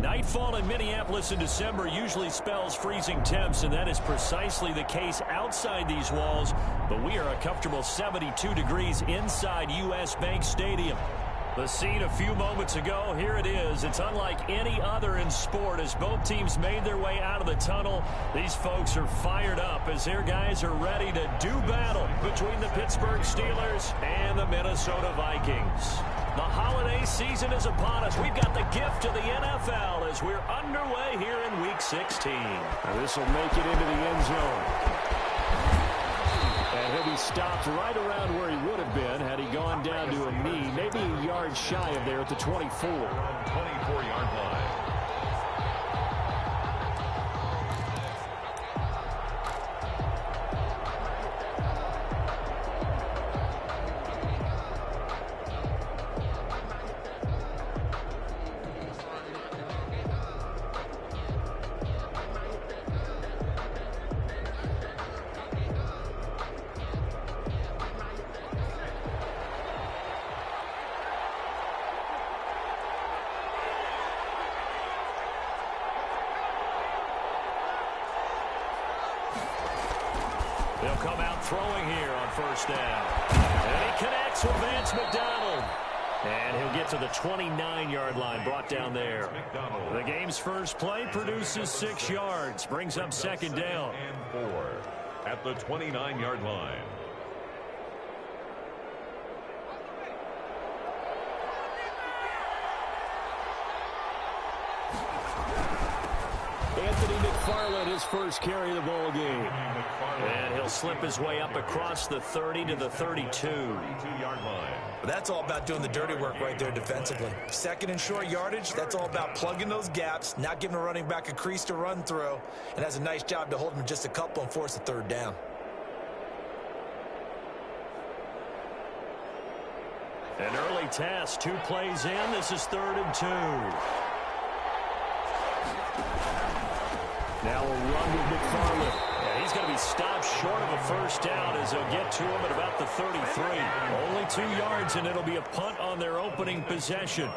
Nightfall in Minneapolis in December usually spells freezing temps, and that is precisely the case outside these walls. But we are a comfortable 72 degrees inside U.S. Bank Stadium. The scene a few moments ago, here it is. It's unlike any other in sport as both teams made their way out of the tunnel. These folks are fired up as their guys are ready to do battle between the Pittsburgh Steelers and the Minnesota Vikings. The holiday season is upon us. We've got the gift of the NFL as we're underway here in Week 16. Now this will make it into the end zone. And he'll be stopped right around where he would have been had he gone down to a knee, maybe a yard shy of there at the 24. 24-yard line. They'll come out throwing here on first down. And he connects with Vance McDonald. And he'll get to the 29-yard line, brought down there. The game's first play produces 6 yards, brings up second down. And 4 at the 29-yard line. Anthony McFarland, his first carry of the ball game. And he'll slip his way up across the 30 to the 32. 32-yard line. That's all about doing the dirty work right there defensively. Second and short yardage, that's all about plugging those gaps, not giving a running back a crease to run through, and has a nice job to hold him just a couple and force a third down. An early test, 2 plays in. This is 3rd and 2. Now a run with McFarland. Yeah, he's going to be stopped short of a first down as they'll get to him at about the 33. Only 2 yards, and it'll be a punt on their opening possession.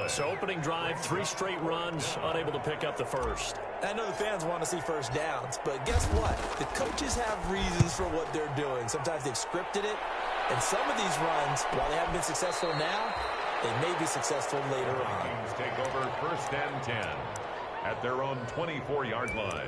So opening drive, 3 straight runs, unable to pick up the first. I know the fans want to see first downs, but guess what? The coaches have reasons for what they're doing. Sometimes they've scripted it, and some of these runs, while they haven't been successful now, they may be successful later on. Vikings take over 1st and 10 at their own 24-yard line.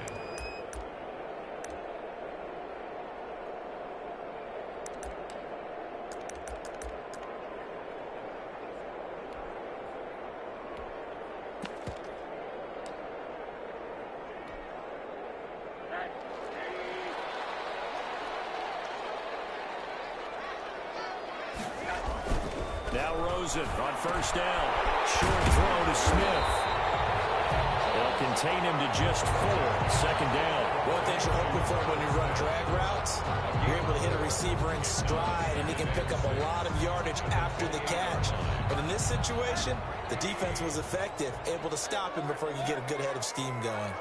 Now Rosen on first down. Short throw to Smith. They'll contain him to just 4. Second down. One thing you're hoping for when you run drag routes, you're able to hit a receiver in stride, and he can pick up a lot of yardage after the catch. But in this situation, the defense was effective, able to stop him before he could get a good head of steam going.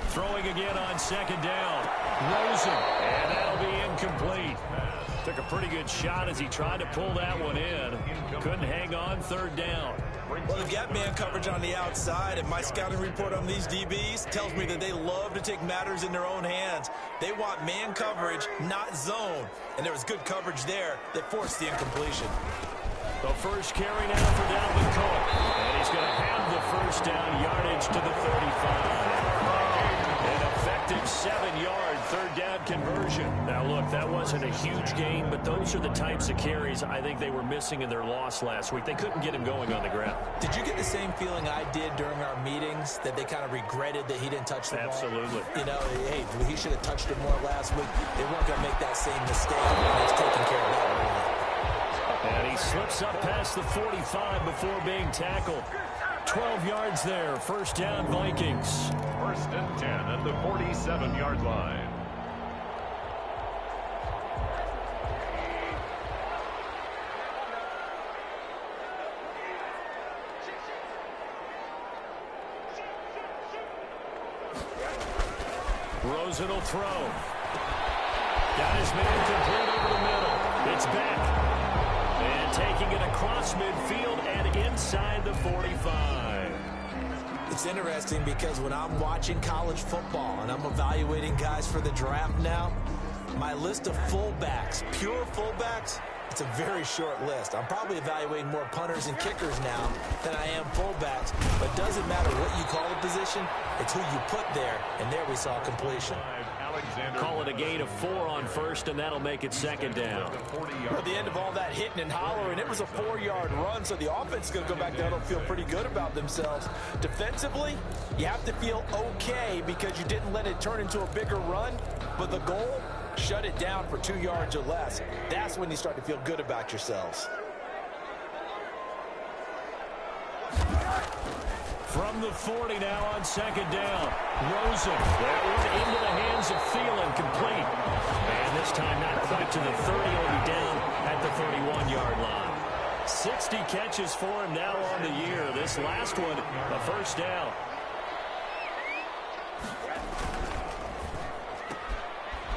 Throwing again on second down. Rosen, and that'll be incomplete. Took a pretty good shot as he tried to pull that one in. Couldn't hang on, 3rd down. Well, they've got man coverage on the outside, and my scouting report on these DBs tells me that they love to take matters in their own hands. They want man coverage, not zone. And there was good coverage there that forced the incompletion. The first carry now for Dalvin Cook. And he's going to have the first down, yardage to the 35. An effective 7-yard 3rd down conversion. Now, look, that wasn't a huge gain, but those are the types of carries I think they were missing in their loss last week. They couldn't get him going on the ground. Did you get the same feeling I did during our meetings, that they kind of regretted that he didn't touch the ball? Absolutely. You know, hey, he should have touched it more last week. They weren't going to make that same mistake, and he's taking care of that early. And he slips up past the 45 before being tackled. 12 yards there. First down, Vikings. 1st and 10 at the 47-yard line. Rosen will throw. Got his man complete over the middle. It's back. And taking it across midfield and inside the 45. It's interesting because when I'm watching college football and I'm evaluating guys for the draft now, my list of fullbacks, pure fullbacks, it's a very short list. I'm probably evaluating more punters and kickers now than I am fullbacks. But it doesn't matter what you call the position, it's who you put there. And there we saw completion. Call it a gain of 4 on first, and that'll make it second down. At the end of all that hitting and hollering, it was a 4-yard run, so the offense is going to go back down and feel pretty good about themselves. Defensively, you have to feel okay because you didn't let it turn into a bigger run, but the goal, shut it down for 2 yards or less. That's when you start to feel good about yourselves. From the 40 now on second down. Rosen. That was into the hands of Thielen, complete. And this time not quite to the 30. He'll be down at the 31-yard line. 60 catches for him now on the year. This last one, a first down.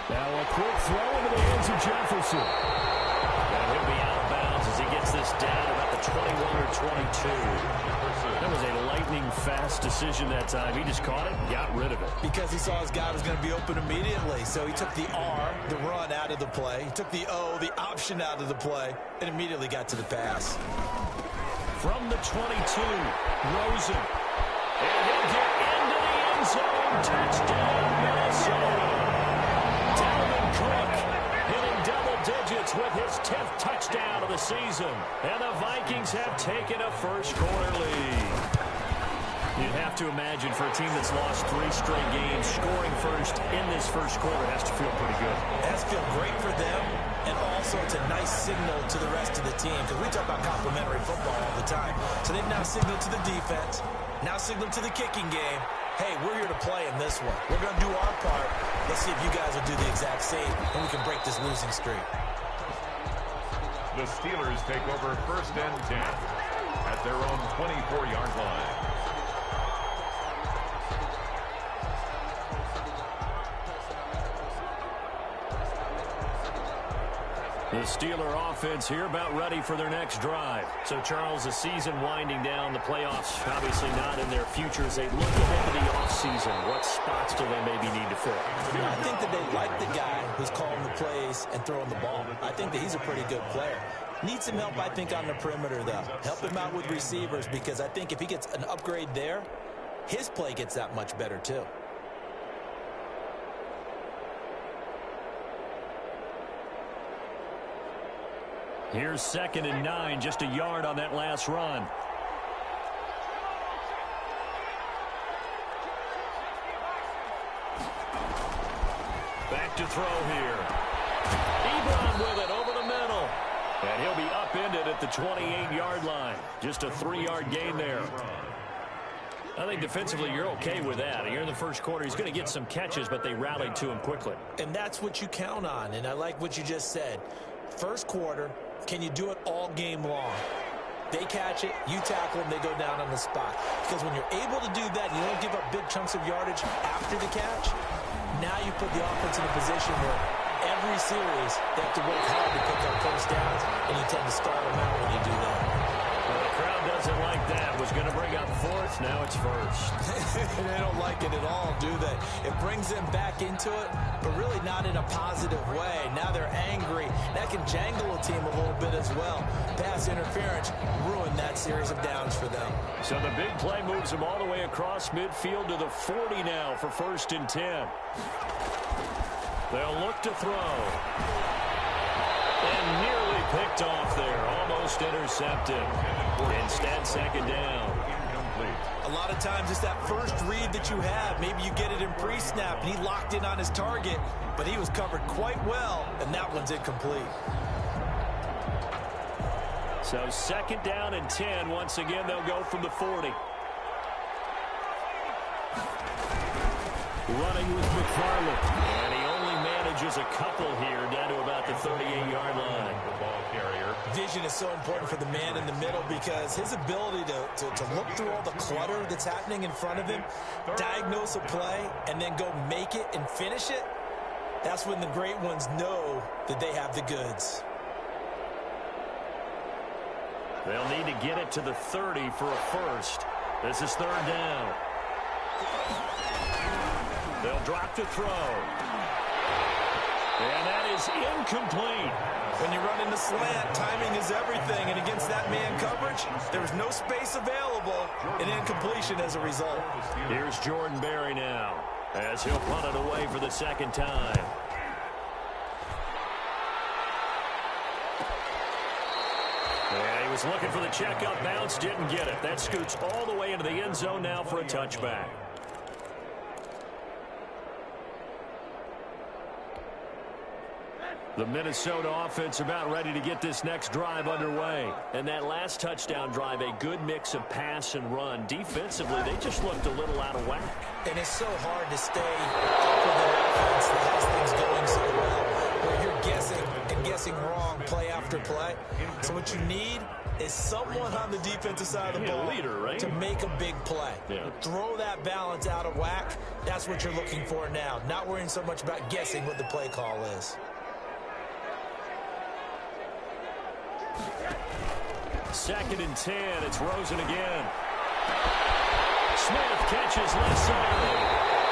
Now a quick throw into the hands of Jefferson. And he'll be out of bounds as he gets this down about the 21 or 22. That was a lightning-fast decision that time. He just caught it, got rid of it. Because he saw his guy was going to be open immediately. So he took the R, the run, out of the play. He took the O, the option, out of the play, and immediately got to the pass. From the 22, Rosen. And he'll get into the end zone. Touchdown, Minnesota. Dalvin Cook hitting double digits with his 10th touchdown of the season. And the Vikings have taken a first-quarter lead. You'd have to imagine for a team that's lost 3 straight games, scoring first in this first quarter has to feel pretty good. It has to feel great for them, and also it's a nice signal to the rest of the team, because we talk about complimentary football all the time. So they've now signaled to the defense, now signaled to the kicking game, hey, we're here to play in this one. We're going to do our part. Let's see if you guys will do the exact same, and we can break this losing streak. The Steelers take over first and 10 at their own 24-yard line. The Steeler offense here about ready for their next drive. So, Charles, the season winding down, the playoffs obviously not in their future as they look ahead to the offseason. What spots do they maybe need to fill? I think that they like the guy who's calling the plays and throwing the ball. I think that he's a pretty good player. Needs some help, I think, on the perimeter, though. Help him out with receivers, because I think if he gets an upgrade there, his play gets that much better, too. Here's 2nd and 9, just a yard on that last run. Back to throw here. Ebron with it over the middle. And he'll be upended at the 28-yard line. Just a 3-yard gain there. I think defensively you're okay with that. Here in the first quarter, he's going to get some catches, but they rallied to him quickly. And that's what you count on, and I like what you just said. First quarter, can you do it all game long? They catch it, you tackle them, they go down on the spot. Because when you're able to do that, and you don't give up big chunks of yardage after the catch, now you put the offense in a position where every series they have to work hard to pick up first downs, and you tend to stall them out when you do that. Well, the crowd doesn't like that. Was going to bring up 4th, now it's 1st. They don't like it at all, do they? It brings them back into it, but really not in a positive way. Now they're angry. That can jangle a team a little bit as well. Pass interference ruined that series of downs for them. So the big play moves them all the way across midfield to the 40 now for 1st and 10. They'll look to throw. And nearly picked off there. Almost intercepted. Instead, 2nd down. A lot of times it's that first read that you have. Maybe you get it in pre-snap, and he locked in on his target, but he was covered quite well, and that one's incomplete. So 2nd down and 10. Once again, they'll go from the 40. Running with McFarland. And he only manages a couple here down to about the 38-yard line. The ball carrier. Vision is so important for the man in the middle, because his ability to look through all the clutter that's happening in front of him, diagnose a play, and then go make it and finish it, that's when the great ones know that they have the goods. They'll need to get it to the 30 for a first. This is third down. They'll drop to throw. And that is incomplete. When you run in the slant, timing is everything. And against that man coverage, there was no space available. An incompletion as a result. Here's Jordan Berry now, as he'll punt it away for the second time. And he was looking for the checkup bounce, didn't get it. That scoots all the way into the end zone now for a touchback. The Minnesota offense about ready to get this next drive underway. And that last touchdown drive, a good mix of pass and run. Defensively, they just looked a little out of whack. And it's so hard to stay up with an offense that has things going so well, where you're guessing and guessing wrong play after play. So what you need is someone on the defensive side of the ball leader, right? to make a big play. Yeah. Throw that balance out of whack. That's what you're looking for now. Not worrying so much about guessing what the play call is. Second and 10. It's Rosen again. Smith catches left side.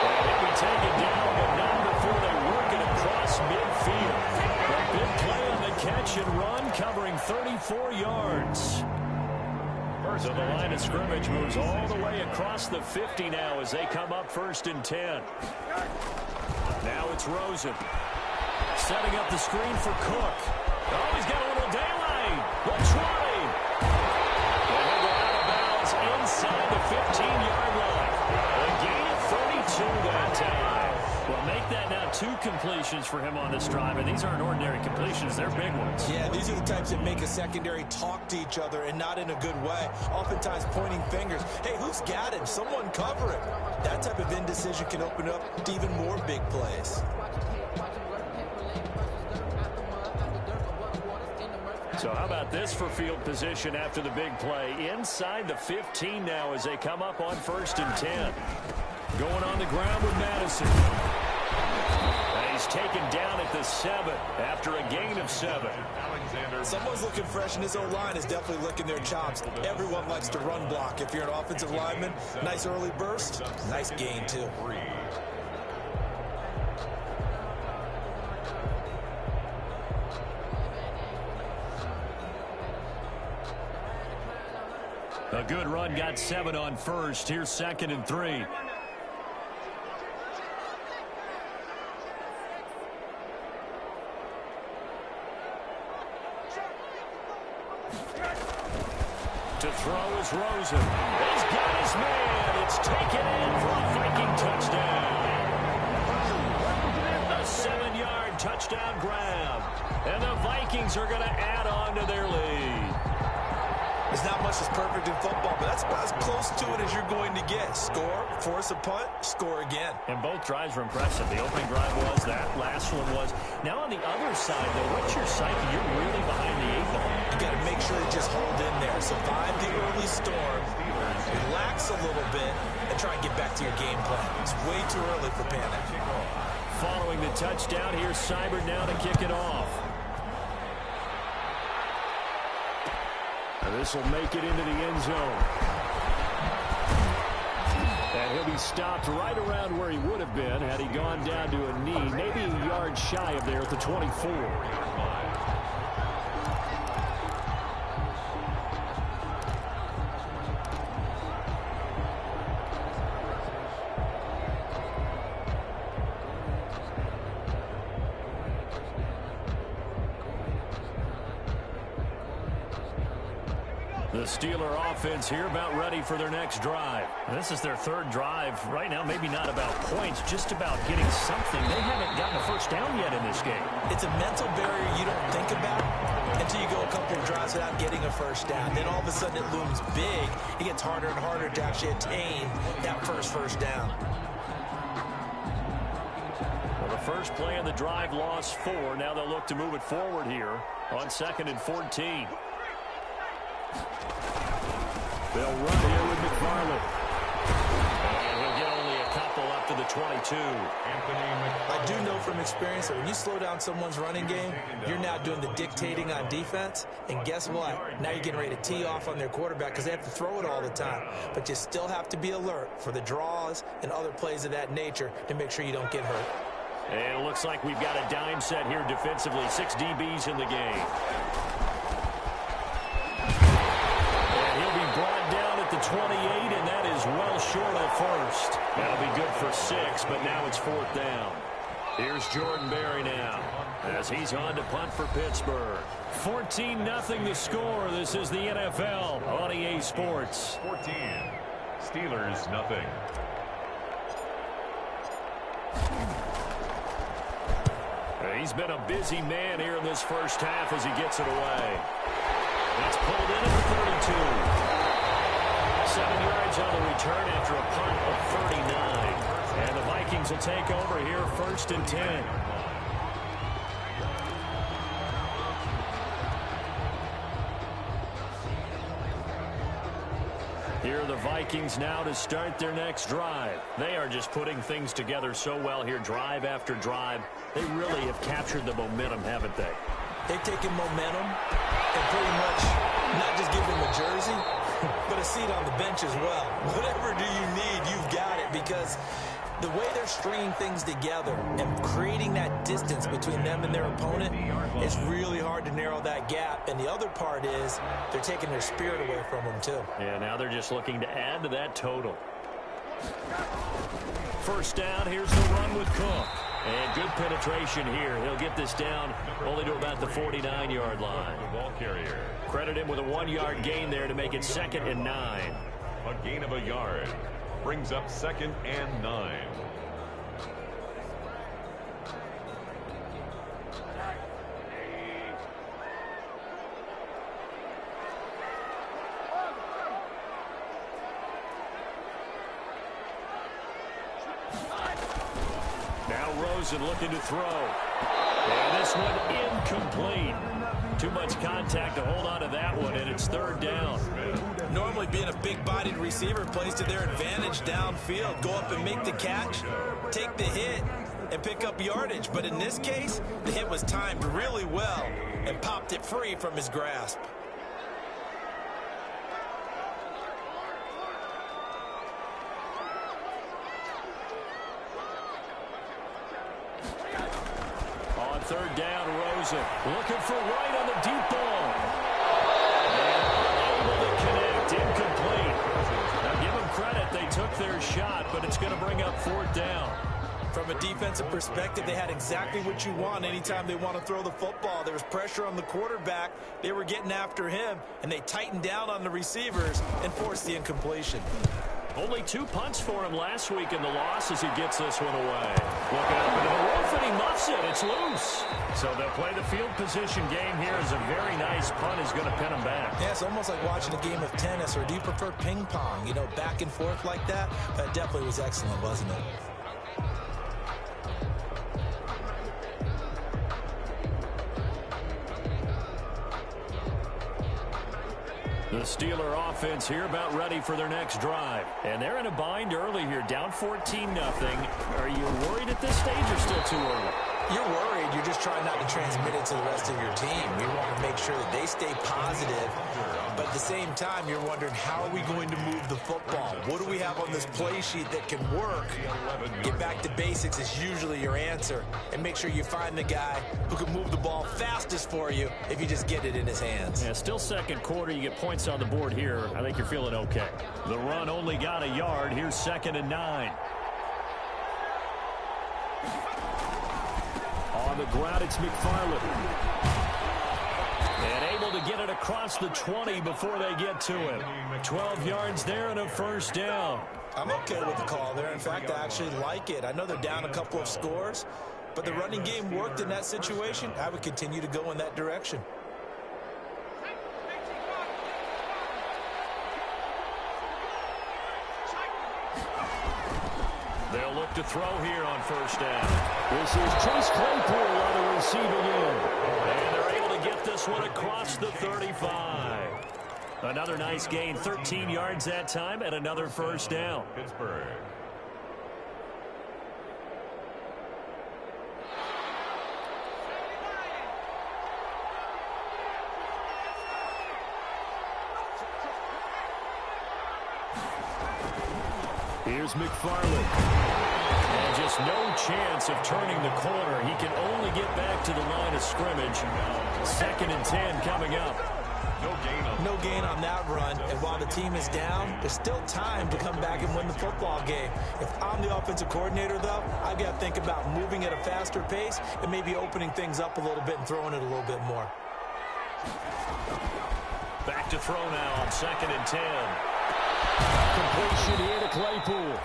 And he'll be taken down, but not before they work it across midfield. A big play on the catch and run, covering 34 yards. So the line of scrimmage moves all the way across the 50 now as they come up first and 10. Now it's Rosen. Setting up the screen for Cook. Oh, he's got a little daylight. Looks right. And he'll go out of bounds inside the 15-yard line. A gain of 32 that time. Well, make that now 2 completions for him on this drive. And these aren't ordinary completions. They're big ones. Yeah, these are the types that make a secondary talk to each other and not in a good way. Oftentimes pointing fingers. Hey, who's got him? Someone cover him. That type of indecision can open up to even more big plays. So how about this for field position after the big play? Inside the 15 now as they come up on first and 10. Going on the ground with Madison. And he's taken down at the 7 after a gain of 7. Someone's looking fresh, and his O-line is definitely licking their chops. Everyone likes to run block. If you're an offensive lineman, nice early burst, nice gain too. A good run, got 7 on first. Here's second and 3. To throw is Rosen. He's got his man. It's taken in for a Viking touchdown. A 7-yard touchdown grab. And the Vikings are going to add on to their lead. There's not much that's perfect in football, but that's about as close to it as you're going to get. Score, force a punt, score again. And both drives were impressive. The opening drive was, that last one was. Now on the other side, though, what's your psyche? You're really behind the 8 ball. You got to make sure you just hold in there. Survive the early storm, relax a little bit, and try and get back to your game plan. It's way too early for panic. Following the touchdown, here's Seibert now to kick it off. This will make it into the end zone. And he'll be stopped right around where he would have been had he gone down to a knee, maybe a yard shy of there at the 24. The Steeler offense here about ready for their next drive. This is their 3rd drive. Right now, maybe not about points, just about getting something. They haven't gotten a first down yet in this game. It's a mental barrier you don't think about until you go a couple of drives without getting a first down. Then all of a sudden it looms big. It gets harder and harder to actually attain that first down. Well, the first play of the drive lost 4. Now they'll look to move it forward here on 2nd and 14. They'll run here with McFarland. And he'll get only a couple up after the 22. I do know from experience that when you slow down someone's running game, you're now doing the dictating on defense. And guess what? Now you're getting ready to tee off on their quarterback because they have to throw it all the time. But you still have to be alert for the draws and other plays of that nature to make sure you don't get hurt. And it looks like we've got a dime set here defensively. 6 DBs in the game. And he'll be brought down at the 28, and that is well short of first. That'll be good for 6, but now it's 4th down. Here's Jordan Berry now as he's on to punt for Pittsburgh. 14-0 the score. This is the NFL on EA Sports. 14. Steelers, nothing. He's been a busy man here in this first half as he gets it away. That's pulled in at the 32. 7 yards on the return after a punt of 39. And the Vikings will take over here 1st and 10. Here are the Vikings now to start their next drive. They are just putting things together so well here, drive after drive. They really have captured the momentum, haven't they? They've taken momentum and pretty much not just give them a jersey, but a seat on the bench as well. Whatever do you need, you've got it, because the way they're stringing things together and creating that distance between them and their opponent is really hard to narrow that gap. And the other part is they're taking their spirit away from them, too. Yeah, now they're just looking to add to that total. 1st down, here's the run with Cook. And good penetration here. He'll get this down only to about the 49-yard line. The ball carrier. Credit him with a 1-yard gain there to make it 2nd and 9. A gain of a yard. Brings up 2nd and 9. Now Rosen looking to throw. And this one incomplete. Too much contact to hold on to that one, and it's 3rd down. Normally being a big-bodied receiver plays to their advantage downfield. Go up and make the catch, take the hit, and pick up yardage. But in this case, the hit was timed really well and popped it free from his grasp. On 3rd down, Rosen looking for Wright on the deep ball. And unable to connect, incomplete. Now give them credit, they took their shot, but it's going to bring up 4th down. From a defensive perspective, they had exactly what you want anytime they want to throw the football. There was pressure on the quarterback. They were getting after him, and they tightened down on the receivers and forced the incompletion. Only 2 punts for him last week in the loss as he gets this one away. Looking up into the roof, and he muffs it. It's loose. So they'll play the field position game here as a very nice punt is going to pin him back. Yeah, it's almost like watching a game of tennis, or do you prefer ping pong? You know, back and forth like that? That definitely was excellent, wasn't it? The Steeler offense here about ready for their next drive. And they're in a bind early here, down 14-0. Are you worried at this stage or still too early? You're worried. You're just trying not to transmit it to the rest of your team. You want to make sure that they stay positive. But at the same time, you're wondering, how are we going to move the football? What do we have on this play sheet that can work? Get back to basics is usually your answer. And make sure you find the guy who can move the ball fastest for you if you just get it in his hands. Yeah, still 2nd quarter. You get points on the board here. I think you're feeling okay. The run only got a yard. Here's 2nd and 9. On the ground, it's McFarland. And able to get it across the 20 before they get to him. 12 yards there and a 1st down. I'm okay with the call there. In fact, I actually like it. I know they're down a couple of scores, but the running game worked in that situation. I would continue to go in that direction. They'll look to throw here on 1st down. This is Chase Claypool on the receiving end. And they're able to get this one across the 35. Another nice gain, 13 yards that time, and another 1st down. Pittsburgh. Here's McFarland. And just no chance of turning the corner. He can only get back to the line of scrimmage. 2nd and 10 coming up. No gain on that run. And while the team is down, there's still time to come back and win the football game. If I'm the offensive coordinator, though, I've got to think about moving at a faster pace and maybe opening things up a little bit and throwing it a little bit more. Back to throw now on 2nd and 10. Completion here to Claypool.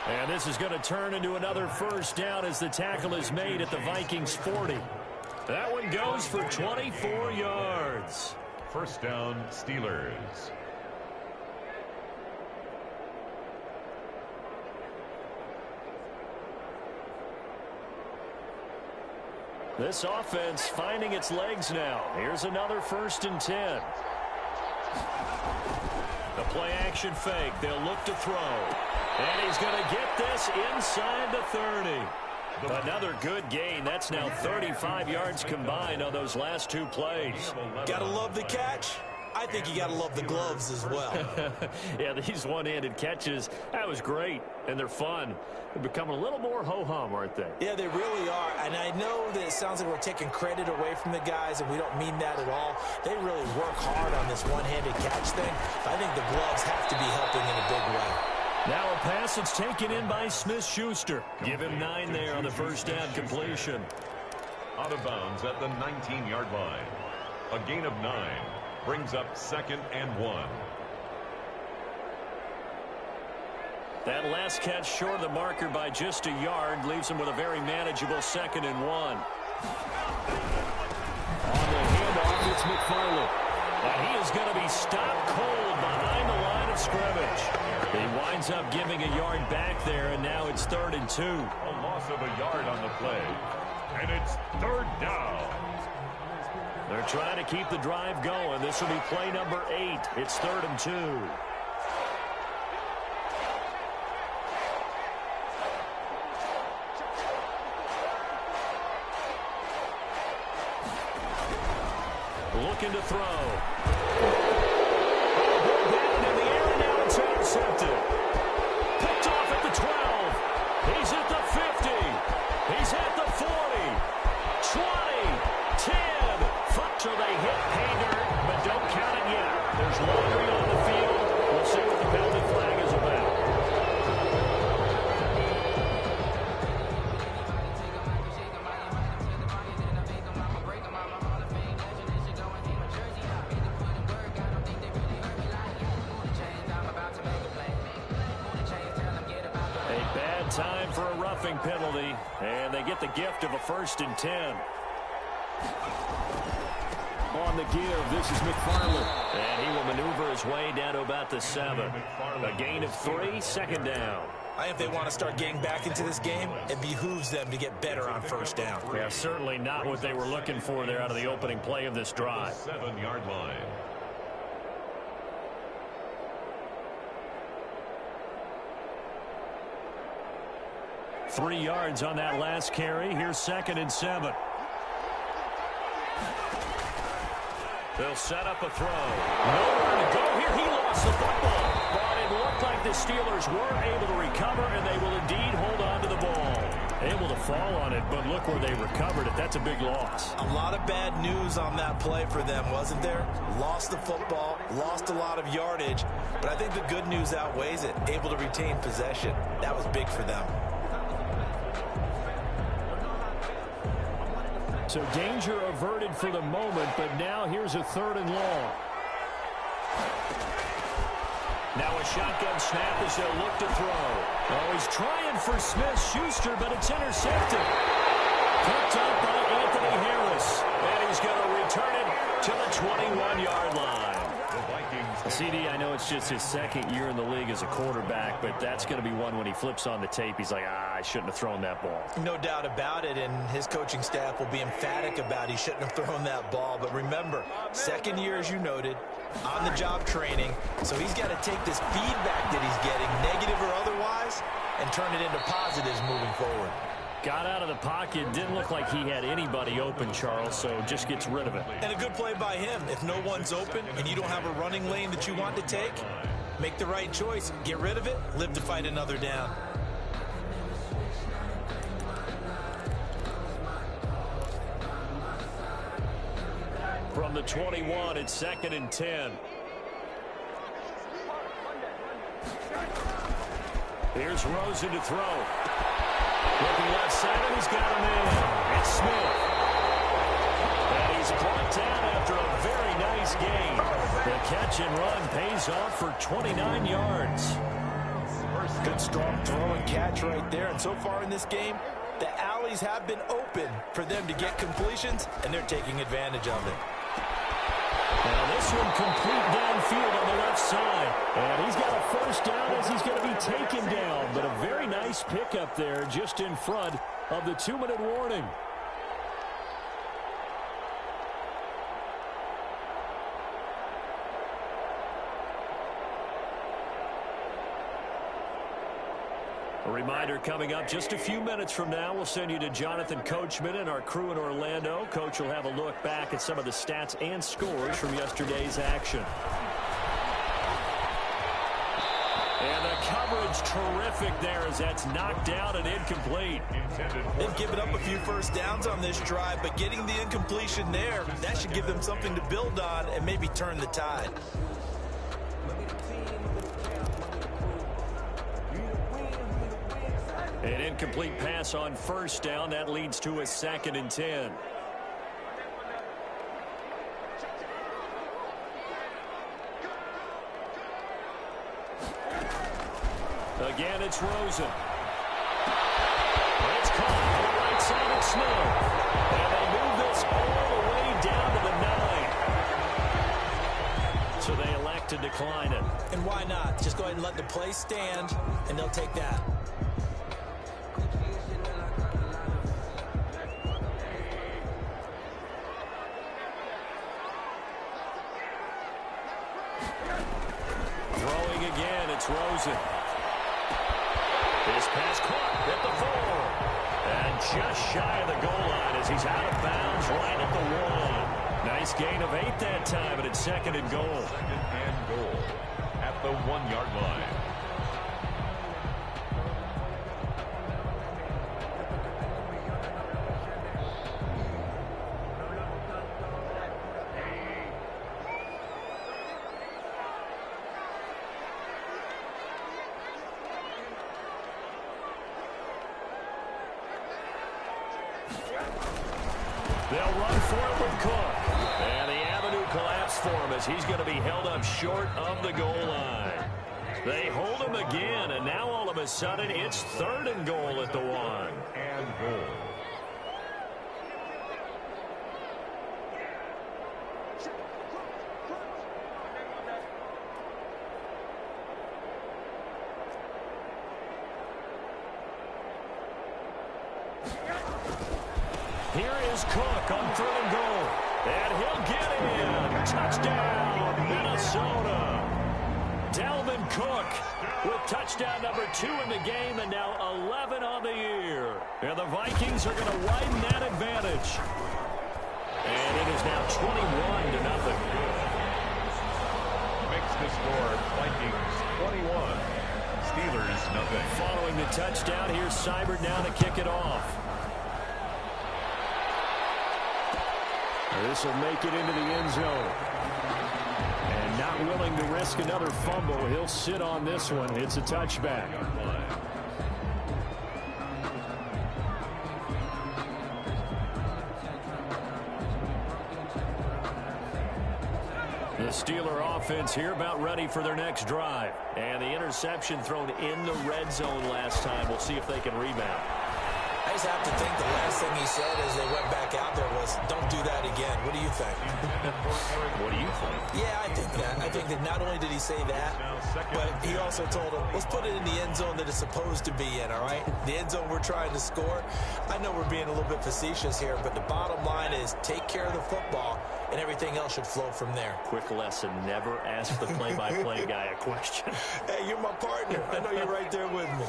And this is going to turn into another first down as the tackle is made at the Vikings 40. That one goes for 24 yards. First down, Steelers. This offense finding its legs now. Here's another 1st and 10. The play action fake. They'll look to throw. And he's going to get this inside the 30. Another good gain. That's now 35 yards combined on those last 2 plays. Gotta love the catch. I think you gotta love the gloves as well. Yeah, these one-handed catches, that was great, and they're fun. They're becoming a little more ho-hum, aren't they? Yeah, they really are, and I know that it sounds like we're taking credit away from the guys, and we don't mean that at all. They really work hard on this one-handed catch thing. I think the gloves have to be helping in a big way. Now a pass that's taken in by Smith-Schuster. Give him 9 there on the first down completion. Out of bounds at the 19-yard line. A gain of 9 brings up 2nd and 1. That last catch short of the marker by just a yard leaves him with a very manageable 2nd and 1. On the handoff, it's McFarland. And he is going to be stopped cold behind the line of scrimmage. He winds up giving a yard back there, and now it's 3rd and 2. A loss of a yard on the play. And it's 3rd down. They're trying to keep the drive going. This will be play number 8. It's 3rd and 2. Looking to throw. Down in the air, and now it's intercepted. Picked off at the 12. He's at the 50. He's at the 40. 20. 10. So they hit pay dirt, but don't count it yet. There's laundry on the field. We'll see what the penalty flag is about. A bad time for a roughing penalty, and they get the gift of a 1st and 10. On the give, this is McFarland. And he will maneuver his way down to about the 7. A gain of 3, 2nd down. I think if they want to start getting back into this game, it behooves them to get better on 1st down. Yeah, certainly not what they were looking for there out of the opening play of this drive. 7-yard line. Three yards on that last carry. Here's 2nd and 7. They'll set up a throw. Nowhere to go here. He lost the football. But it looked like the Steelers were able to recover, and they will indeed hold on to the ball. Able to fall on it, but look where they recovered it. That's a big loss. A lot of bad news on that play for them, wasn't there? Lost the football, lost a lot of yardage, but I think the good news outweighs it. Able to retain possession. That was big for them. So danger averted for the moment, but now here's a 3rd and long. Now a shotgun snap as they'll look to throw. Oh, he's trying for Smith-Schuster, but it's intercepted. Picked up by Anthony Harris. And he's going to return it to the 21-yard line. CD, I know it's just his 2nd year in the league as a quarterback, but that's going to be one when he flips on the tape. He's like, I shouldn't have thrown that ball. No doubt about it, and his coaching staff will be emphatic about he shouldn't have thrown that ball. But remember, 2nd year, as you noted, on-the-job training, so he's got to take this feedback that he's getting, negative or otherwise, and turn it into positives moving forward. Got out of the pocket. Didn't look like he had anybody open, Charles, so just gets rid of it. And a good play by him. If no one's open and you don't have a running lane that you want to take, Make the right choice. Get rid of it. Live to fight another down. From the 21, it's 2nd and 10. Here's Rosen to throw. Looking left side, and he's got him in. It's Smith. And he's brought down after a very nice game. The catch and run pays off for 29 yards. Good strong throw and catch right there. And so far in this game, the alleys have been open for them to get completions, and they're taking advantage of it. Now this one complete downfield on the left side. And he's got a first down as he's going to be taken down. But a very nice pickup there just in front of the 2-minute warning. A reminder coming up just a few minutes from now. We'll send you to Jonathan Coachman and our crew in Orlando. Coach will have a look back at some of the stats and scores from yesterday's action. And the coverage terrific there as that's knocked out and incomplete. They've given up a few first downs on this drive, but getting the incompletion there, that should give them something to build on and maybe turn the tide. An incomplete pass on first down. That leads to a 2nd and 10. Again, it's Rosen. It's caught on the right side of Smith. And they move this all the way down to the 9. So they elect to decline it. And why not? Just go ahead and let the play stand, and they'll take that. Throwing again, it's Rosen. His pass caught at the 4. And just shy of the goal line as he's out of bounds right at the 1. Nice gain of 8 that time, but it's 2nd and goal. 2nd and goal at the 1-yard line. They'll run for it with Cook. And the avenue collapsed for him as he's going to be held up short of the goal line. They hold him again, and now all of a sudden it's 3rd and goal at the 1. And goal. Here is Cook on 3rd and goal. And he'll get in. Touchdown, Minnesota. Dalvin Cook with touchdown number 2 in the game and now 11 on the year. And the Vikings are going to widen that advantage. And it is now 21-0. Makes the score Vikings 21. Steelers nothing. Following the touchdown, here's Seibert now to kick it off. This will make it into the end zone. And not willing to risk another fumble, he'll sit on this one. It's a touchback. The Steeler offense here about ready for their next drive. And the interception thrown in the red zone last time. We'll see if they can rebound. I just have to think the last thing he said as they went back out there was, don't do that again. What do you think? What do you think? Yeah, I think that. I think that not only did he say that, but he also told him, let's put it in the end zone that it's supposed to be in, all right? The end zone we're trying to score. I know we're being a little bit facetious here, but the bottom line is take care of the football, and everything else should flow from there. Quick lesson, never ask the play-by-play guy a question. Hey, you're my partner. I know you're right there with me.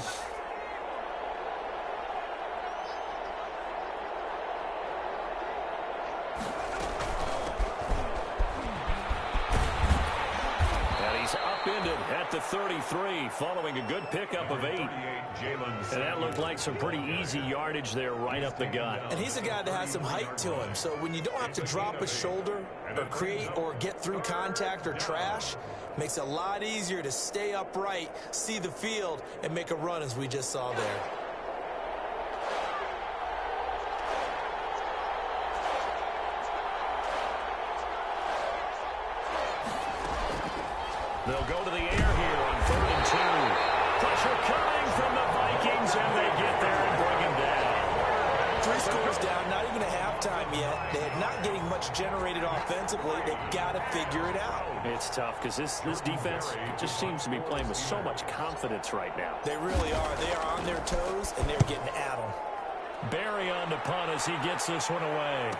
upended at the 33 following a good pickup of 8. And that looked like some pretty easy yardage there right up the gut. And he's a guy that has some height to him. So when you don't have to drop a shoulder or create or get through contact or trash, makes it a lot easier to stay upright, see the field, and make a run as we just saw there. They'll go to the air here on 3rd and 2. Pressure coming from the Vikings, and they get there and bring him down. 3 scores down, not even a halftime yet. They're not getting much generated offensively. They've got to figure it out. It's tough because this defense just seems to be playing with so much confidence right now. They really are. They are on their toes, and they're getting at them. Barry on the punt as he gets this one away.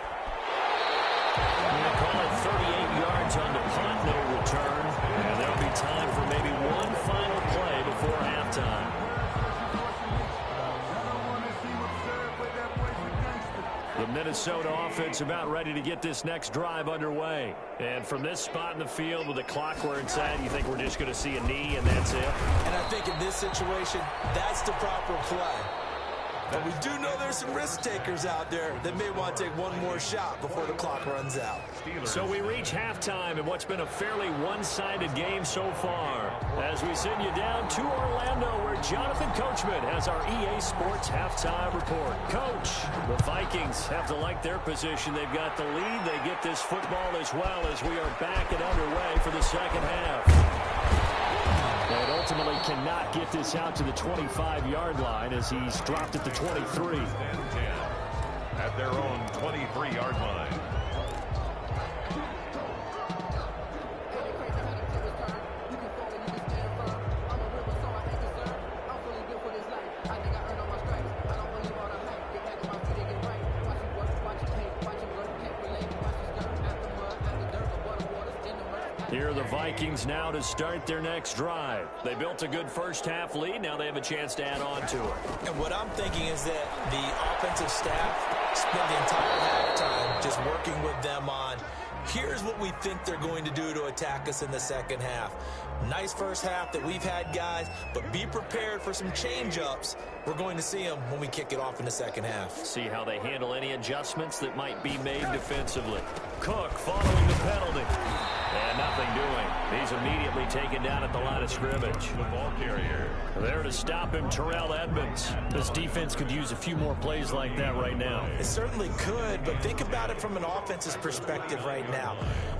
We'll call it 38 yards on the punt, no return. And there'll be time for maybe one final play before halftime. The Minnesota offense about ready to get this next drive underway. And from this spot in the field with the clock where it's at, you think we're just going to see a knee and that's it? And I think in this situation, that's the proper play. But we do know there's some risk takers out there that may want to take one more shot before the clock runs out. So we reach halftime in what's been a fairly one-sided game so far. As we send you down to Orlando where Jonathan Coachman has our EA Sports halftime report. Coach, the Vikings have to like their position. They've got the lead. They get this football as well as we are back and underway for the second half. And ultimately cannot get this out to the 25-yard line as he's dropped at the 23. At their own 23-yard line. Here are the Vikings now to start their next drive. They built a good first-half lead. Now they have a chance to add on to it. And what I'm thinking is that the offensive staff spent the entire halftime just working with them on, here's what we think they're going to do to attack us in the second half. Nice first half that we've had, guys, but be prepared for some change-ups. We're going to see them when we kick it off in the second half. See how they handle any adjustments that might be made defensively. Cook following the penalty. And nothing doing. He's immediately taken down at the line of scrimmage. The ball carrier. There to stop him, Terrell Edmonds. This defense could use a few more plays like that right now. It certainly could, but think about it from an offense's perspective right now.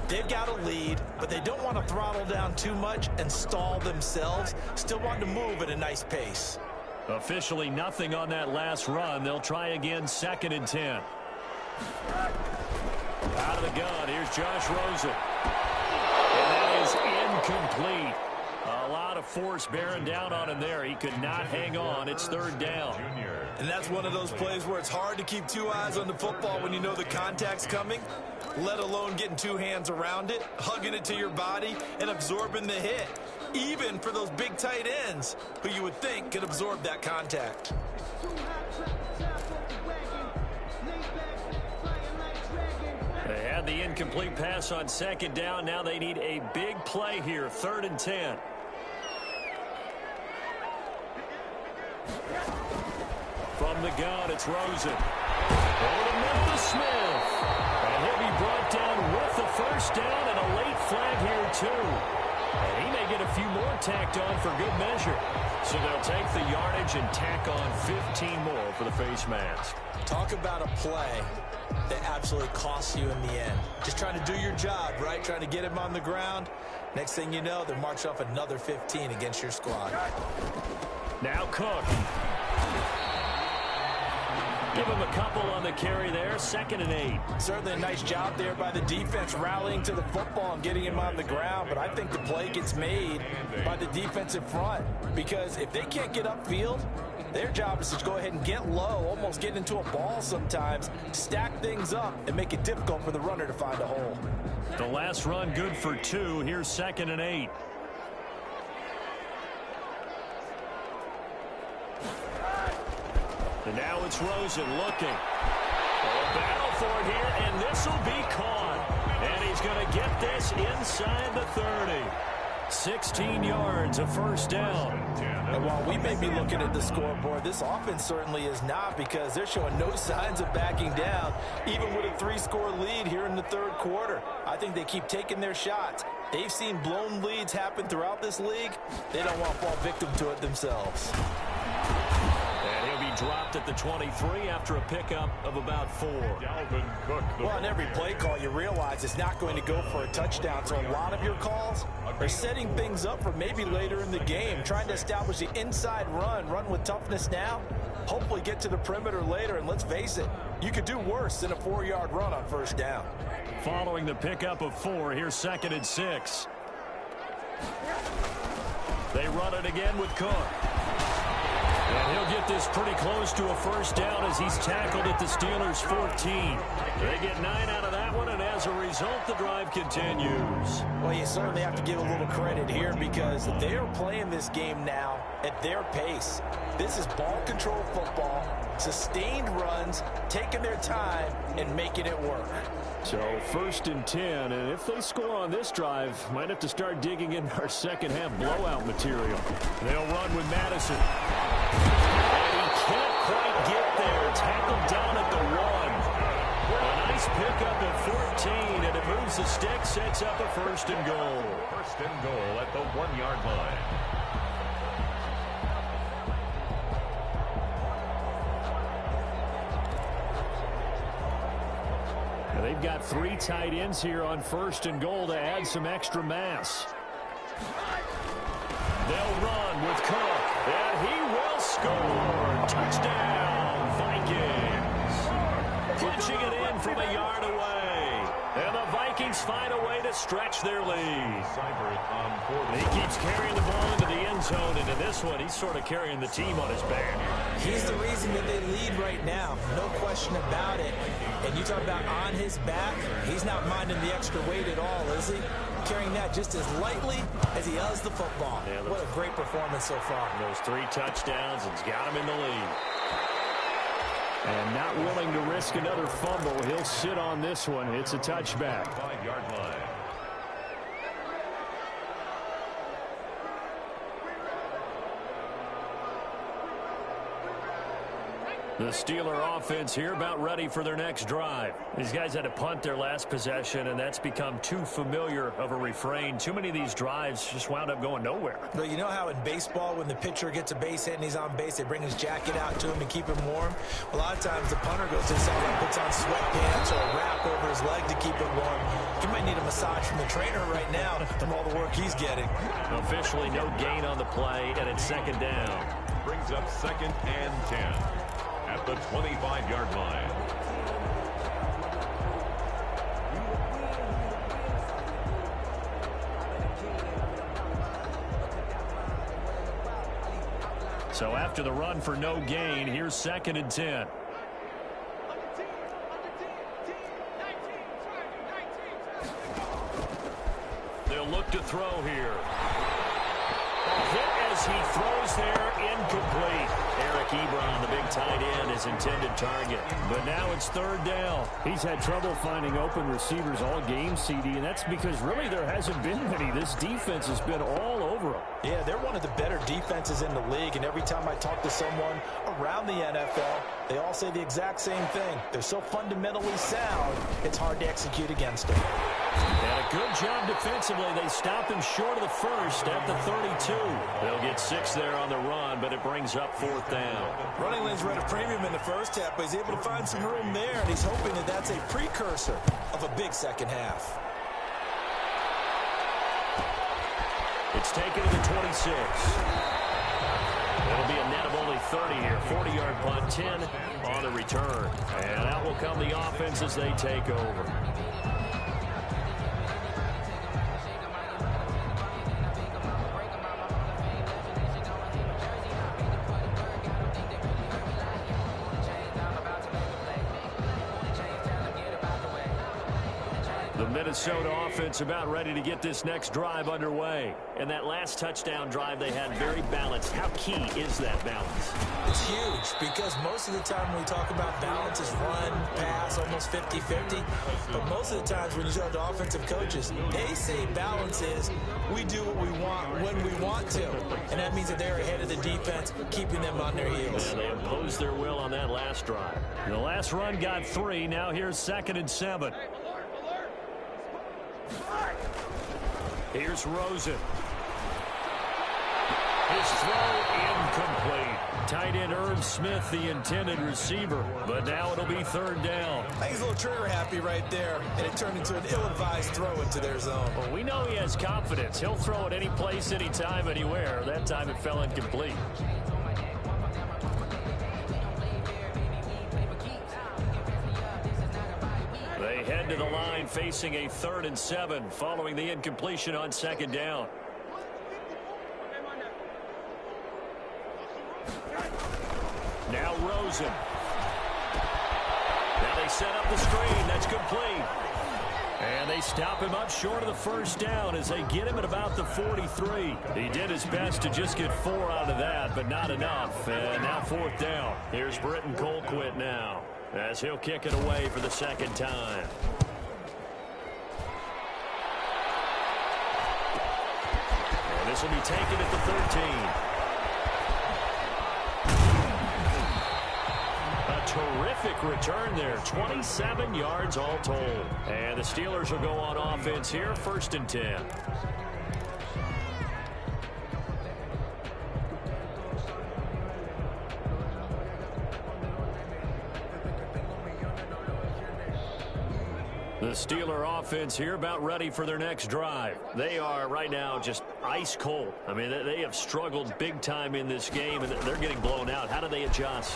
They've got a lead, but they don't want to throttle down too much and stall themselves. Still want to move at a nice pace. Officially nothing on that last run. They'll try again 2nd and 10. Out of the gun, here's Josh Rosen. And that is incomplete. A lot of force bearing down on him there. He could not hang on. It's 3rd down. And that's one of those plays where it's hard to keep 2 eyes on the football when you know the contact's coming, let alone getting 2 hands around it, hugging it to your body, and absorbing the hit. Even for those big tight ends who you would think could absorb that contact. They had the incomplete pass on 2nd down. Now they need a big play here, 3rd and 10. From the gun, it's Rosen. Over the middle to Smith. And he'll be brought down with the first down and a late flag here, too. And he may get a few more tacked on for good measure. So they'll take the yardage and tack on 15 more for the face mask. Talk about a play that absolutely costs you in the end. Just trying to do your job, right? Trying to get him on the ground. Next thing you know, they're marching off another 15 against your squad. Now Cook. Give him a couple on the carry there. 2nd and 8. Certainly a nice job there by the defense rallying to the football and getting him on the ground. But I think the play gets made by the defensive front. Because if they can't get upfield, their job is to go ahead and get low, almost get into a ball sometimes, stack things up, and make it difficult for the runner to find a hole. The last run good for 2. Here's 2nd and 8. And now it's Rosen looking. A battle for it here, and this will be caught. And he's going to get this inside the 30. 16 yards, a first down. And while we may be looking at the scoreboard, this offense certainly is not, because they're showing no signs of backing down, even with a 3-score lead here in the third quarter. I think they keep taking their shots. They've seen blown leads happen throughout this league. They don't want to fall victim to it themselves. And he'll be dropped at the 23 after a pickup of about 4. Well, on every play call, you realize it's not going to go for a touchdown. So a lot of your calls are setting things up for maybe later in the game, trying to establish the inside run with toughness now, hopefully get to the perimeter later. And let's face it, you could do worse than a 4-yard run on first down. Following the pickup of 4, here's 2nd and 6. They run it again with Cook. And he'll get this pretty close to a first down as he's tackled at the Steelers' 14. They get 9 out of that one, and as a result, the drive continues. Well, you certainly have to give a little credit here, because they are playing this game now at their pace. This is ball control football, sustained runs, taking their time, and making it work. So 1st and 10, and if they score on this drive, might have to start digging in our second-half blowout material. They'll run with Madison. And he can't quite get there. Tackled down at the 1. A nice pickup at 14, and it moves the stick, sets up a 1st and goal. 1st and goal at the 1-yard line. They've got 3 tight ends here on 1st and goal to add some extra mass. They'll run with Cook, and he will score. Touchdown, Vikings. Punching it in from a yard away. And the Vikings find a way to stretch their lead. He keeps carrying the ball into the end zone, and in this one, he's sort of carrying the team on his back. He's the reason that they lead right now, no question about it. And you talk about on his back, he's not minding the extra weight at all, is he? Carrying that just as lightly as he does the football. Yeah, what a great performance so far. Those 3 touchdowns, and he's got him in the lead. And not willing to risk another fumble. He'll sit on this one. It's a touchback. 5-yard line. The Steeler offense here about ready for their next drive. These guys had to punt their last possession, and that's become too familiar of a refrain. Too many of these drives just wound up going nowhere. But you know how in baseball, when the pitcher gets a base hit and he's on base, they bring his jacket out to him and keep him warm? A lot of times the punter goes to the sideline, puts on sweatpants or a wrap over his leg to keep it warm. He might need a massage from the trainer right now from all the work he's getting. Officially no gain on the play, and it's 2nd down. Brings up 2nd and 10. At the 25-yard line. So after the run for no gain, here's 2nd and 10. They'll look to throw here. A hit as he throws there, incomplete. Eric Ebron, the big tight end, his intended target. But now it's 3rd down. He's had trouble finding open receivers all game, CD, and that's because really there hasn't been many. This defense has been all over them. Yeah, they're one of the better defenses in the league, and every time I talk to someone around the NFL, they all say the exact same thing. They're so fundamentally sound, it's hard to execute against them. And a good job defensively. They stop him short of the 1st at the 32. They'll get 6 there on the run, but it brings up 4th down. Running lanes were at a premium in the first half, but he's able to find some room there, and he's hoping that that's a precursor of a big second half. It's taken to the 26. It'll be a net of only 30 here. 40-yard punt, 10 on the return. And out will come the offense as they take over. Minnesota offense about ready to get this next drive underway. And that last touchdown drive they had very balanced. How key is that balance? It's huge because most of the time when we talk about balance is run, pass, almost 50-50. But most of the times when you talk to offensive coaches, they say balance is we do what we want when we want to. And that means that they're ahead of the defense, keeping them on their heels. And they imposed their will on that last drive. The last run got 3. Now here's 2nd and 7. Here's Rosen. His throw incomplete. Tight end Irv Smith, the intended receiver. But now it'll be 3rd down. I think he's a little trigger happy right there, and it turned into an ill-advised throw into their zone. Well, we know he has confidence. He'll throw it any place, anytime, anywhere. That time it fell incomplete. They head to the line facing a 3rd and 7 following the incompletion on 2nd down. Now Rosen. Now they set up the screen. That's complete. And they stop him up short of the 1st down as they get him at about the 43. He did his best to just get 4 out of that, but not enough. And now 4th down. Here's Britton Colquitt now, as he'll kick it away for the 2nd time. And this will be taken at the 13. A terrific return there. 27 yards all told. And the Steelers will go on offense here, 1st and 10. The Steeler offense here about ready for their next drive. They are right now just ice cold. I mean, they have struggled big time in this game, and they're getting blown out. How do they adjust?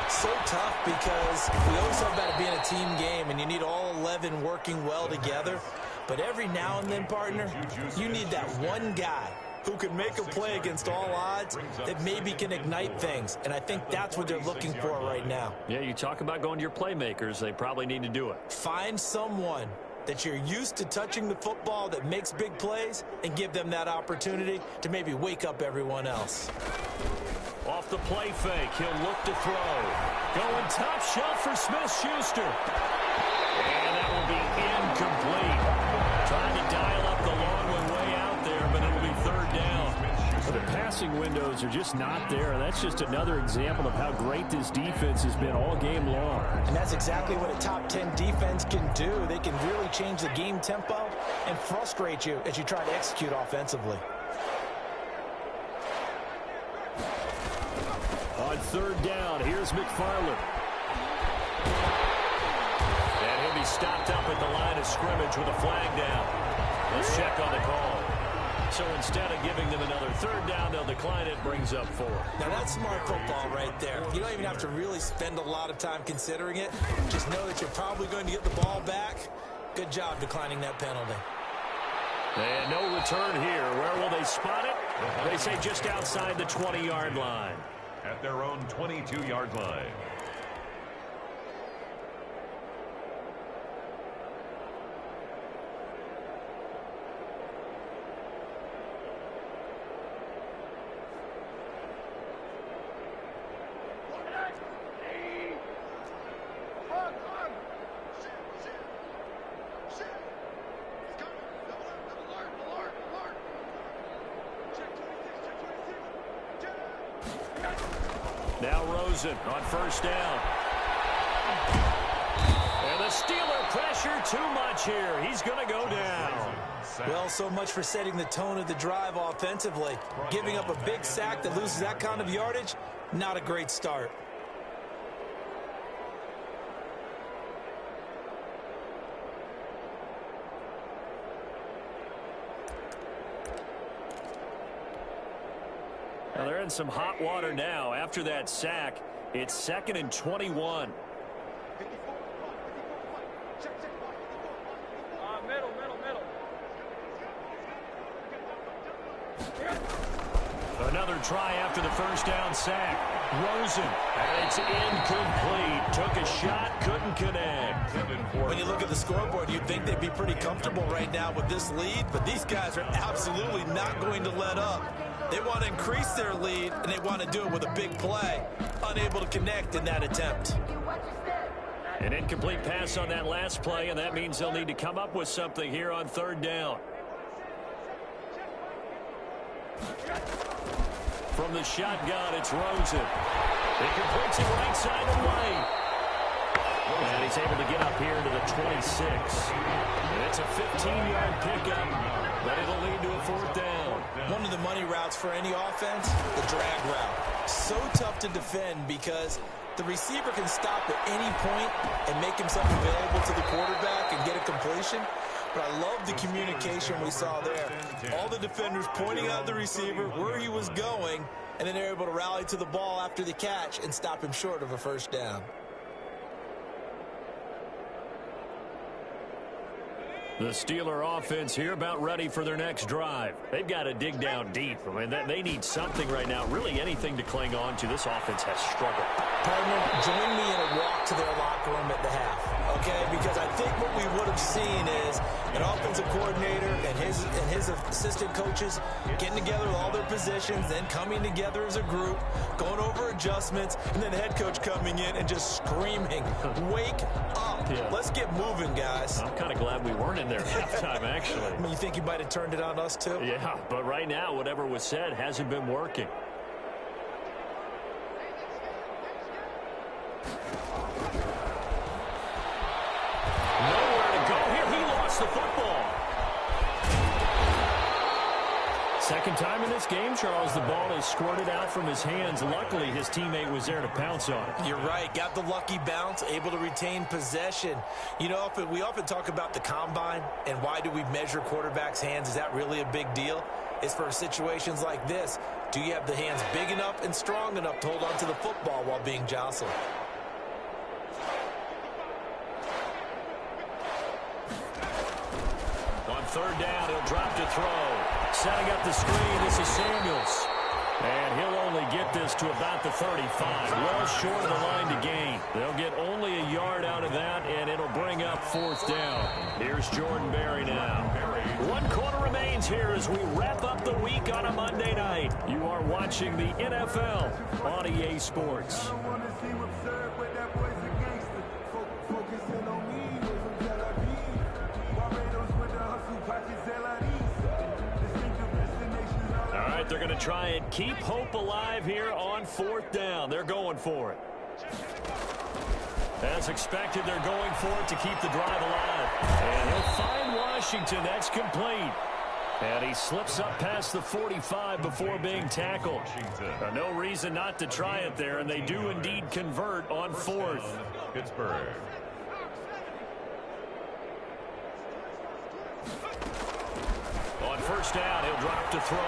So tough because we always talk about it being a team game, and you need all 11 working well together. But every now and then, partner, you need that one guy who can make a play against all odds that maybe can ignite things. And I think that's what they're looking for right now. Yeah, you talk about going to your playmakers. They probably need to do it. Find someone that you're used to touching the football that makes big plays and give them that opportunity to maybe wake up everyone else. Off the play fake, he'll look to throw. Going top shelf for Smith-Schuster. And that will be incomplete. Trying to dial up the long one way out there, but it'll be 3rd down. The passing windows are just not there. That's just another example of how great this defense has been all game long. And that's exactly what a top 10 defense can do. They can really change the game tempo and frustrate you as you try to execute offensively. On 3rd down, here's McFarland. And he'll be stopped up at the line of scrimmage with a flag down. Let's check on the call. So instead of giving them another 3rd down, they'll decline it, brings up 4. Now that's smart football right there. You don't even have to really spend a lot of time considering it. Just know that you're probably going to get the ball back. Good job declining that penalty. And no return here. Where will they spot it? They say just outside the 20-yard line. At their own 22-yard line. Now Rosen on 1st down. And the Steeler pressure too much here. He's going to go down. Well, so much for setting the tone of the drive offensively. Giving up a big sack that loses that kind of yardage, not a great start. Now they're in some hot water now. After that sack, it's 2nd and 21. Another try after the first down sack. Rosen, and it's incomplete. Took a shot, couldn't connect. When you look at the scoreboard, you'd think they'd be pretty comfortable right now with this lead, but these guys are absolutely not going to let up. They want to increase their lead, and they want to do it with a big play. Unable to connect in that attempt. An incomplete pass on that last play, and that means they'll need to come up with something here on third down. From the shotgun, it's Rosen. He completes it right side of the lane. And he's able to get up here to the 26. And it's a 15-yard pickup, but it'll lead to a fourth down. One of the money routes for any offense, the drag route. So tough to defend because the receiver can stop at any point and make himself available to the quarterback and get a completion. But I love the communication we saw there. All the defenders pointing out the receiver where he was going, and then they're able to rally to the ball after the catch and stop him short of a first down. The Steeler offense here about ready for their next drive. They've got to dig down deep. I mean, they need something right now, really anything to cling on to. This offense has struggled. Partner, join me in a walk to their locker room at the half, okay? Because I think what we would have seen is an offensive coordinator and his assistant coaches getting together with all their positions, then coming together as a group, going over adjustments, and then the head coach coming in and just screaming, "Wake up. Yeah. Let's get moving, guys." I'm kind of glad we weren't in there at halftime, actually. I mean, you think you might have turned it on us, too? Yeah, but right now, whatever was said hasn't been working. Nowhere to go here. He lost the football. Second time in this game, Charles, the ball is squirted out from his hands. Luckily, his teammate was there to pounce on it. You're right. Got the lucky bounce, able to retain possession. You know, we often talk about the combine and why do we measure quarterbacks' hands. Is that really a big deal? It's for situations like this. Do you have the hands big enough and strong enough to hold on to the football while being jostled? On third down, he'll drop to throw. Setting up the screen, this is Samuels. And he'll only get this to about the 35. Well short of the line to gain. They'll get only a yard out of that, and it'll bring up fourth down. Here's Jordan Berry now. 1 quarter remains here as we wrap up the week on a Monday night. You are watching the NFL on EA Sports. They're going to try and keep hope alive here on fourth down. They're going for it. As expected, they're going for it to keep the drive alive. And he'll find Washington. That's complete. And he slips up past the 45 before being tackled. No reason not to try it there, and they do indeed convert on fourth. Pittsburgh. On first down, he'll drop to throw.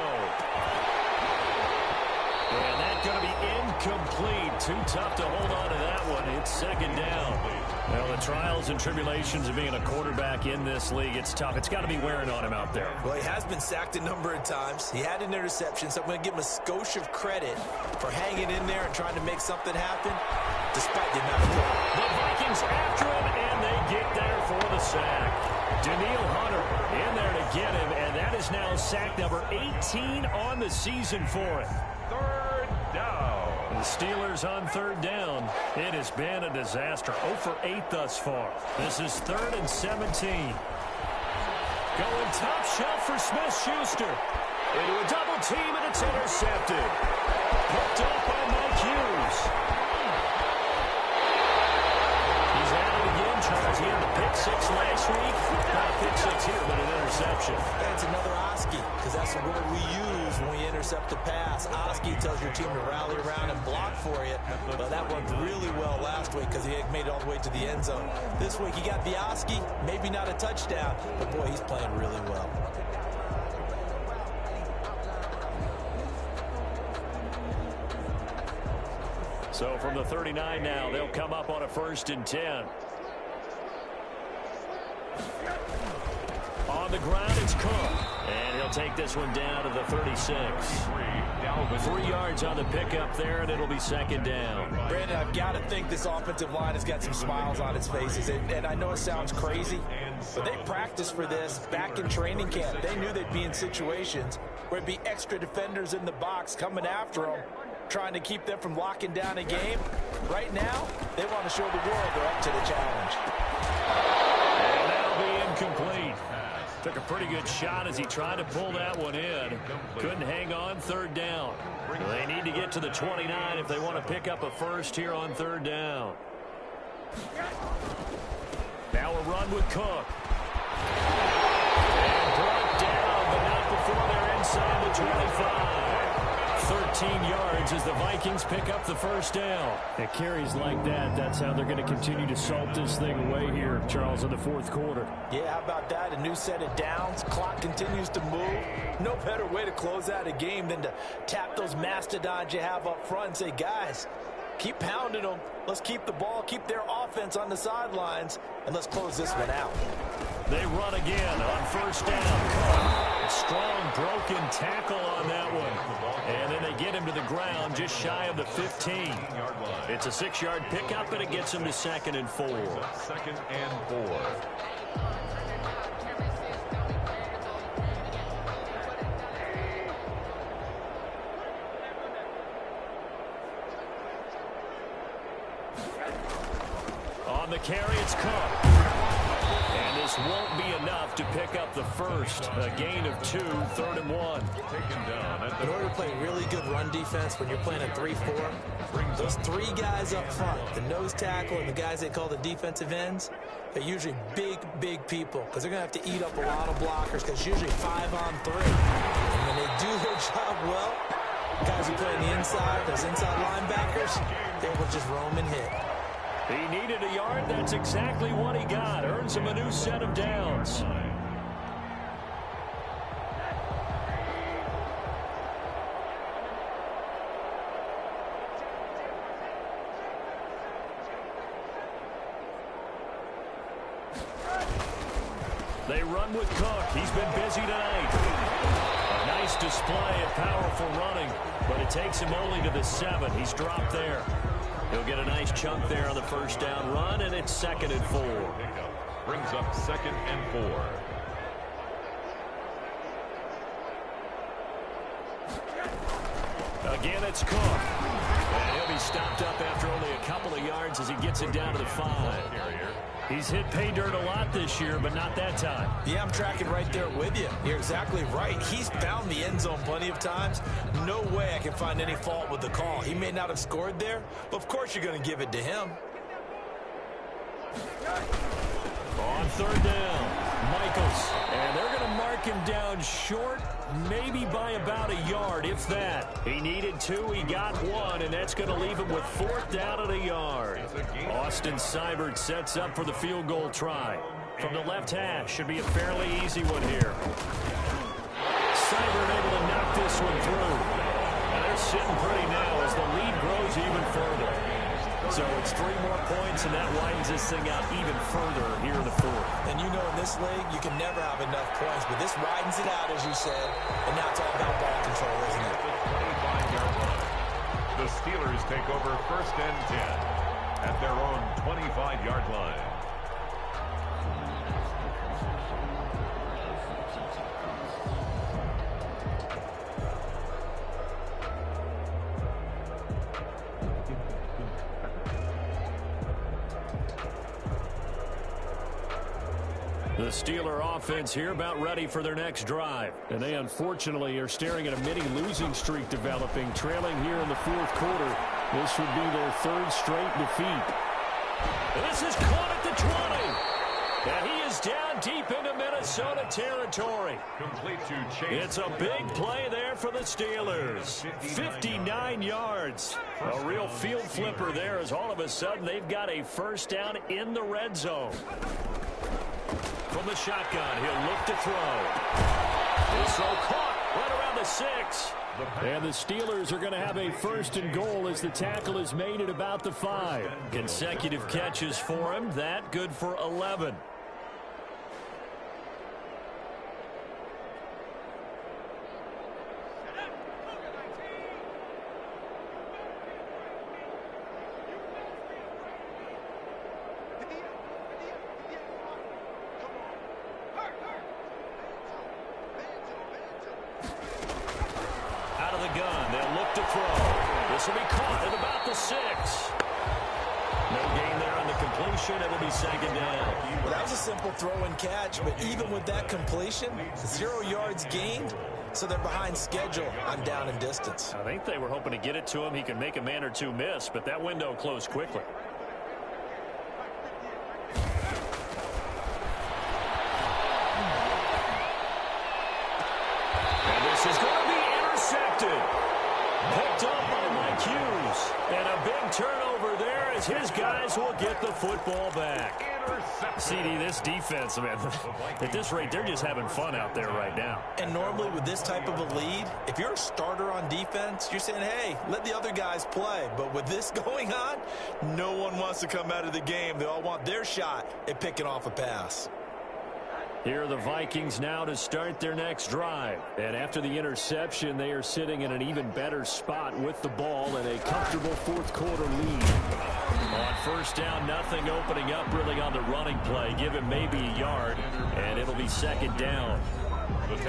And that's going to be incomplete. Too tough to hold on to that one. It's second down. Well, the trials and tribulations of being a quarterback in this league, it's tough. It's got to be wearing on him out there. Well, he has been sacked a number of times. He had an interception, so I'm going to give him a skosh of credit for hanging in there and trying to make something happen, despite the amount of play. The Vikings after him, and they get there for the sack. Daniil Hunter in there to get him, and that is now sack number 18 on the season for him. Third down. The Steelers on third down. It has been a disaster. 0 for 8 thus far. This is 3rd and 17. Going top shelf for Smith-Schuster. Into a double team, and it's intercepted. Picked up by Mike Hughes. He's at it again, Charles. He had the pick six last week. Not a pick six here, but an interception. That's another Oski, because that's the word we use when we intercept a pass. Oski tells your team to rally around and block for you. But that worked really well last week because he had made it all the way to the end zone. This week he got the Oski, maybe not a touchdown, but boy, he's playing really well. So from the 39 now, they'll come up on a 1st and 10. On the ground, it's Cook. And he'll take this one down to the 36. 3 yards on the pickup there, and it'll be second down. Brandon, I've got to think this offensive line has got some smiles on its faces. And I know it sounds crazy, but they practiced for this back in training camp. They knew they'd be in situations where it'd be extra defenders in the box coming after them, trying to keep them from locking down a game. Right now, they want to show the world they're up to the challenge. And that'll be incomplete. Took a pretty good shot as he tried to pull that one in. Couldn't hang on third down. They need to get to the 29 if they want to pick up a first here on third down. Now a run with Cook. And brought down, but not before they're inside the 25. 13 yards as the Vikings pick up the first down. It carries like that. That's how they're going to continue to salt this thing away here, Charles, in the fourth quarter. Yeah, how about that? A new set of downs. Clock continues to move. No better way to close out a game than to tap those mastodons you have up front and say, guys, keep pounding them. Let's keep the ball, keep their offense on the sidelines, and let's close this one out. They run again on first down. Strong broken tackle on that one. And then they get him to the ground just shy of the 15. It's a 6-yard pickup, and it gets him to 2nd and 4. 2nd and 4. On the carry, it's Cook. And this won't be enough to pick up the first. A gain of 2, 3rd and 1. Taken down. In order to play really good run defense when you're playing a 3-4, those 3 guys up front, the nose tackle and the guys they call the defensive ends, they're usually big people because they're going to have to eat up a lot of blockers because usually 5 on 3. And when they do their job well, guys who play on the inside, those inside linebackers, they will just roam and hit. He needed a yard. That's exactly what he got. Earns him a new set of downs. They run with Cook. He's been busy tonight. A nice display of powerful running, but it takes him only to the 7. He's dropped there. He'll get a nice chunk there on the first down run, and it's 2nd and 4. Brings up 2nd and 4. Again, it's Cook. And he'll be stopped up after only a couple of yards as he gets it down to the 5. He's hit pay dirt a lot this year, but not that time. Yeah, I'm tracking right there with you. You're exactly right. He's found the end zone plenty of times. No way I can find any fault with the call. He may not have scored there, but of course you're going to give it to him. On third down, Michaels. And they're going to mark him down short, maybe by about a yard, if that. He needed 2, he got 1, and that's going to leave him with 4th down and a yard. Austin Seibert sets up for the field goal try. From the left hash, should be a fairly easy one here. Seibert able to knock this one through. Now they're sitting pretty now as the lead grows even further. So it's 3 more points, and that widens this thing out even further here in the 4th. And you know in this league, you can never have enough points, but this widens it out, as you said, and now it's all about ball control, isn't it? 25-yard line. The Steelers take over 1st and 10 at their own 25-yard line. The Steeler offense here about ready for their next drive. And they unfortunately are staring at a mini losing streak developing, trailing here in the 4th quarter. This would be their 3rd straight defeat. This is caught at the 20. And he is down deep into Minnesota territory. Complete to Chase. It's a big play there for the Steelers. 59 yards. A real field flipper there as all of a sudden they've got a first down in the red zone. From the shotgun, he'll look to throw. His throw caught right around the 6. And the Steelers are going to have a 1st and goal as the tackle is made at about the 5. Consecutive catches for him. That good for 11. gun. They'll look to throw. This will be caught at about the 6. No gain there on the completion. It'll be second down. Well, that was a simple throw and catch, but even with that completion, 0 yards gained, so they're behind schedule on down and distance. I think they were hoping to get it to him. He could make a man or two miss, but that window closed quickly. And this is going to be intercepted. Picked up by Mike Hughes. And a big turnover there as his guys will get the football back. CD, this defense, man, at this rate, they're just having fun out there right now. And normally with this type of a lead, if you're a starter on defense, you're saying, hey, let the other guys play. But with this going on, no one wants to come out of the game. They all want their shot at picking off a pass. Here are the Vikings now to start their next drive. And after the interception, they are sitting in an even better spot with the ball and a comfortable fourth-quarter lead. On first down, nothing, opening up really on the running play. Give him maybe a yard, and it'll be second down.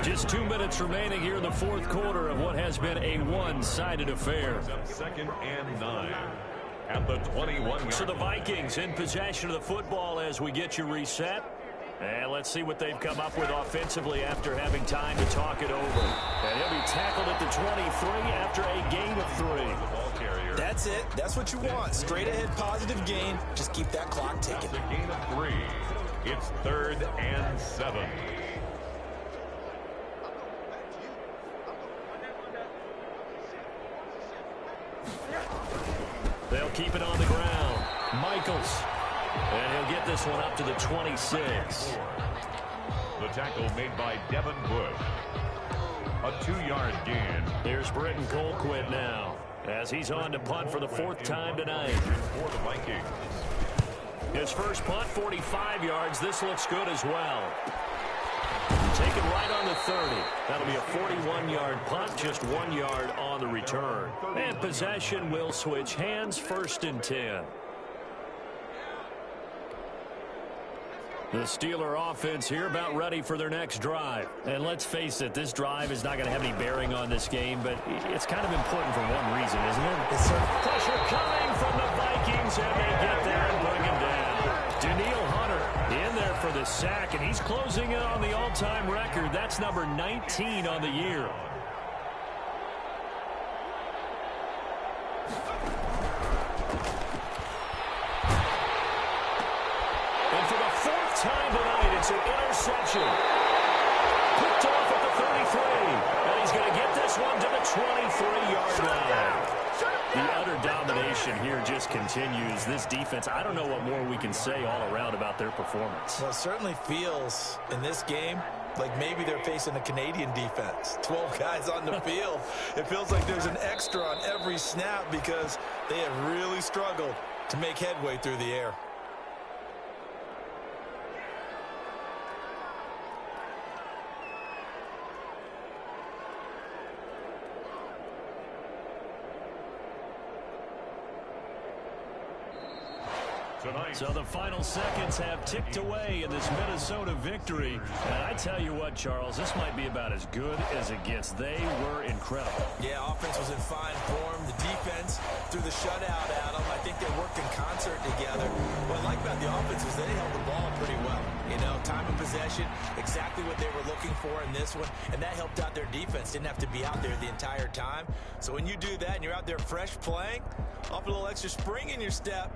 Just 2 minutes remaining here in the fourth quarter of what has been a one-sided affair. Second and 9 at the 21. So the Vikings in possession of the football as we get you reset. And let's see what they've come up with offensively after having time to talk it over. And he'll be tackled at the 23 after a gain of 3. That's it. That's what you want. Straight ahead positive gain. Just keep that clock ticking. It's a gain of 3. It's 3rd and 7. They'll keep it on the ground. Michaels. And he'll get this one up to the 26. The tackle made by Devin Bush. A 2-yard gain. Here's Britton Colquitt now as he's on to punt for the 4th time tonight. For the Vikings. His first punt, 45 yards. This looks good as well. Taken right on the 30. That'll be a 41-yard punt, just 1 yard on the return. And possession will switch hands, 1st and 10. The Steeler offense here about ready for their next drive. And let's face it, this drive is not going to have any bearing on this game, but it's kind of important for one reason, isn't it? Yes, sir. Pressure coming from the Vikings, and they get there and bring him down. Daniil Hunter in there for the sack, and he's closing in on the all-time record. That's number 19 on the year. Time tonight, it's an interception. Picked off at the 33. And he's going to get this one to the 23-yard line. The utter domination here just continues. This defense, I don't know what more we can say all around about their performance. Well, it certainly feels in this game like maybe they're facing a Canadian defense. 12 guys on the field. It feels like there's an extra on every snap because they have really struggled to make headway through the air. So the final seconds have ticked away in this Minnesota victory. And I tell you what, Charles, this might be about as good as it gets. They were incredible. Yeah, offense was in fine form. The defense threw the shutout at them. I think they worked in concert together. What I like about the offense is they held the ball pretty well. You know, time of possession, exactly what they were looking for in this one. And that helped out their defense. Didn't have to be out there the entire time. So when you do that and you're out there fresh playing, off a little extra spring in your step,